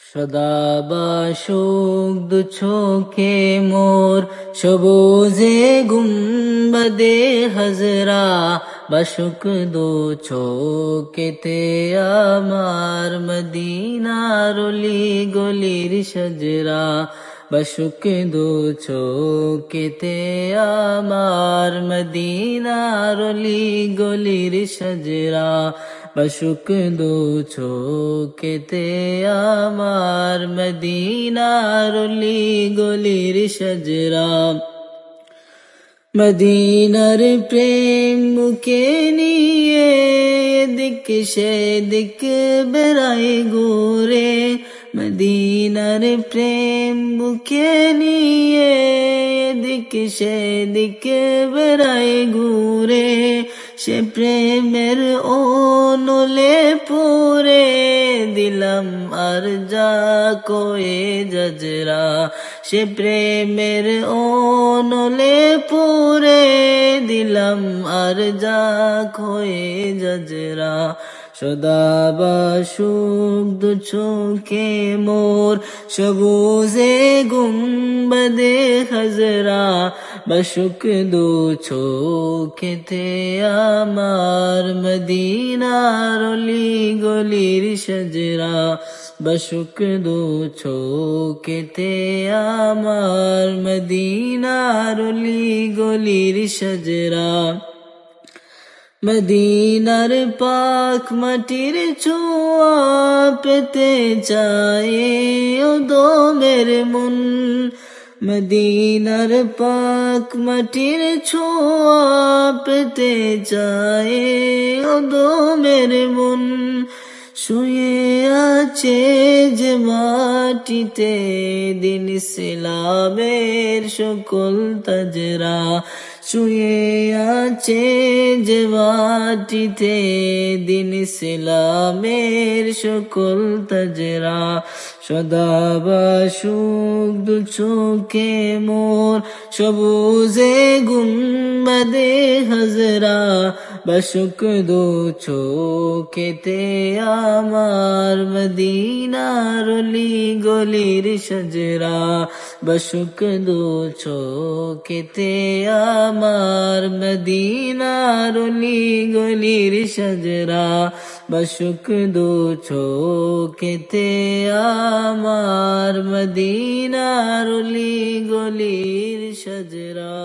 সদা বাসুক দু চোখে মোর, সবুজে গুম্বদে হজরা, বাসুক দু চোখেতে আমার মদিনার অলি গলির সজরা, বাসুক দু চোখেতে আমার মদিনার অলি গলির সজরা, বাসুক দু চোখেতে আমার মদিনার অলি গলির সজরা। মদিনার প্রেম মুখে নিয়ে দিক সেদিক বেড়াই ঘুরে, মদিনার প্রেম মুখে নিয়ে দিক সেদিক বেড়াই ঘুরে, সে প্রেমের অনলে পড়ে দিলাম আর যা কোয়ে জজরা, সে প্রেমের অনলে পড়ে দিলাম আর যা কোয়ে জজরা। সদা বাসুক দু চোখে মোর, সবুজে গুম্বদে হজরা, বাসুক দু চোখেতে আমার মদিনার অলি গলির সজরা, বাসুক দু চোখেতে আমার মদিনার অলি গলির সজরা। মদিনার পাক মাটির ছোঁয়া পেতে চায় ও দমের মন, মদিনার পাক মাটির ছোঁয়া পেতে চায় ও দমের মন, শুয়ে আছে যে মাটিতে দিন ইসলামের সকল তাজরা, শুয়ে আছে যে মাটিতে দিন ইসলামের সকল তাজরা। সদা বাসুক দু চোখে মোর, সবুজে গুম্বদে হজরা, বাসুক দু চোখেতে আমার মদিনার অলি গলির সজরা, বাসুক দু চোখেতে আমার মদিনার অলি গলির সজরা, বাসুক দু চোখেতে আমার মদিনার অলি গলির সজরা।